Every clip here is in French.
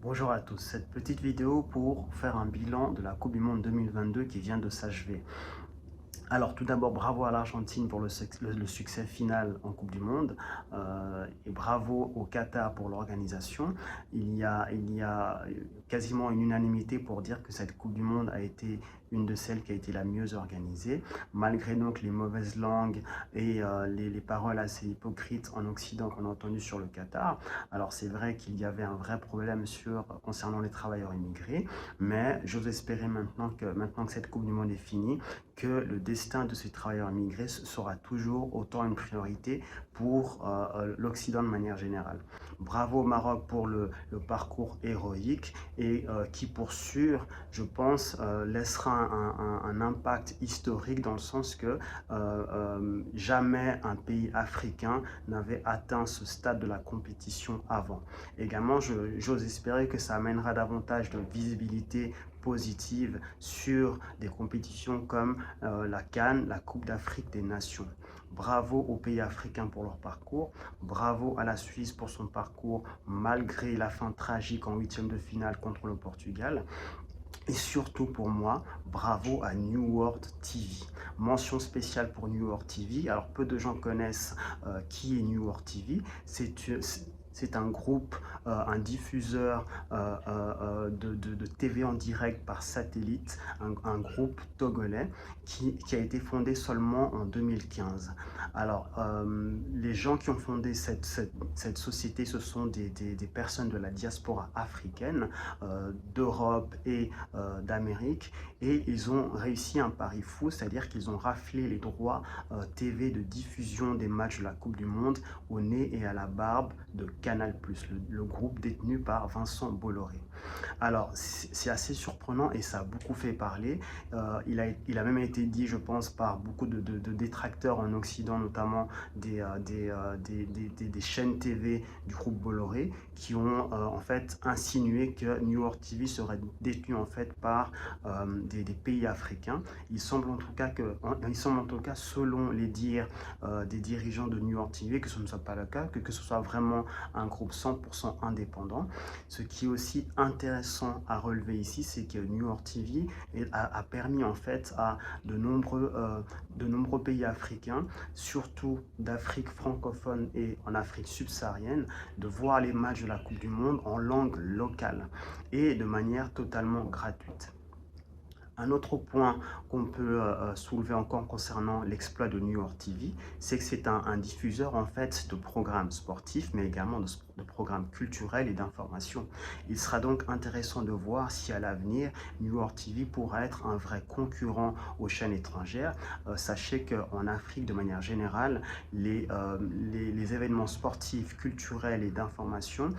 Bonjour à tous, cette petite vidéo pour faire un bilan de la Coupe du Monde 2022 qui vient de s'achever. Alors tout d'abord, bravo à l'Argentine pour le succès final en Coupe du Monde et bravo au Qatar pour l'organisation. Il y a quasiment une unanimité pour dire que cette Coupe du Monde a été une de celles qui a été la mieux organisée, malgré donc les mauvaises langues et les paroles assez hypocrites en Occident qu'on a entendues sur le Qatar. Alors c'est vrai qu'il y avait un vrai problème concernant les travailleurs immigrés, mais j'ose espérer maintenant que cette Coupe du Monde est finie, que le destin de ces travailleurs immigrés sera toujours autant une priorité pour l'Occident de manière générale. Bravo au Maroc pour le parcours héroïque et qui pour sûr, je pense, laissera un impact historique dans le sens que jamais un pays africain n'avait atteint ce stade de la compétition avant. Également, j'ose espérer que ça amènera davantage de visibilité positive sur des compétitions comme la CAN, la Coupe d'Afrique des Nations. Bravo aux pays africains pour leur parcours, bravo à la Suisse pour son parcours malgré la fin tragique en huitième de finale contre le Portugal. Et surtout pour moi, bravo à New World TV. Mention spéciale pour New World TV. Alors peu de gens connaissent qui est New World TV. C'est un groupe, un diffuseur de TV en direct par satellite, un groupe togolais qui a été fondé seulement en 2015. Alors, les gens qui ont fondé cette société, ce sont des personnes de la diaspora africaine, d'Europe et d'Amérique, et ils ont réussi un pari fou, c'est-à-dire qu'ils ont raflé les droits TV de diffusion des matchs de la Coupe du Monde au nez et à la barbe de Canal+, le groupe détenu par Vincent Bolloré. Alors, c'est assez surprenant et ça a beaucoup fait parler. Il a même été dit, je pense, par beaucoup de détracteurs en Occident, notamment des chaînes TV du groupe Bolloré, qui ont en fait insinué que New York TV serait détenu en fait par des pays africains. Il semble en tout cas, selon les dires des dirigeants de New York TV, que ce ne soit pas le cas, que ce soit vraiment un groupe 100% indépendant. Ce qui est aussi intéressant à relever ici, c'est que New York TV a permis en fait à de nombreux pays africains, surtout d'Afrique francophone et en Afrique subsaharienne, de voir les matchs de la Coupe du Monde en langue locale et de manière totalement gratuite. Un autre point qu'on peut soulever encore concernant l'exploit de New York TV, c'est que c'est un diffuseur en fait de programmes sportifs, mais également de programmes culturels et d'information. Il sera donc intéressant de voir si à l'avenir, New York TV pourra être un vrai concurrent aux chaînes étrangères. Sachez qu'en Afrique, de manière générale, les événements sportifs, culturels et d'information,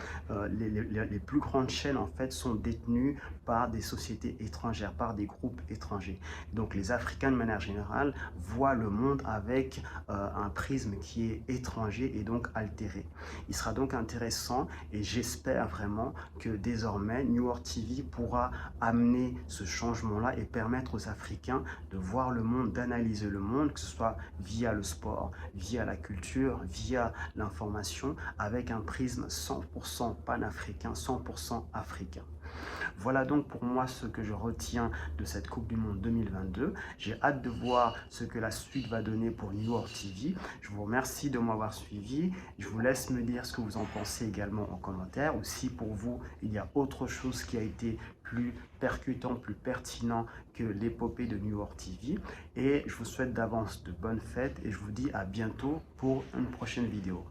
les plus grandes chaînes en fait sont détenues par des sociétés étrangères, par des groupes étrangers. Donc les Africains de manière générale voient le monde avec un prisme qui est étranger et donc altéré. Il sera donc intéressant et j'espère vraiment que désormais New York TV pourra amener ce changement-là et permettre aux Africains de voir le monde, d'analyser le monde, que ce soit via le sport, via la culture, via l'information, avec un prisme 100% panafricain, 100% africain. Voilà donc pour moi ce que je retiens de cette Coupe du Monde 2022. J'ai hâte de voir ce que la suite va donner pour New York TV. Je vous remercie de m'avoir suivi. Je vous laisse me dire ce que vous en pensez également en commentaire, ou si pour vous il y a autre chose qui a été plus percutant, plus pertinent que l'épopée de New York TV. Et je vous souhaite d'avance de bonnes fêtes et je vous dis à bientôt pour une prochaine vidéo.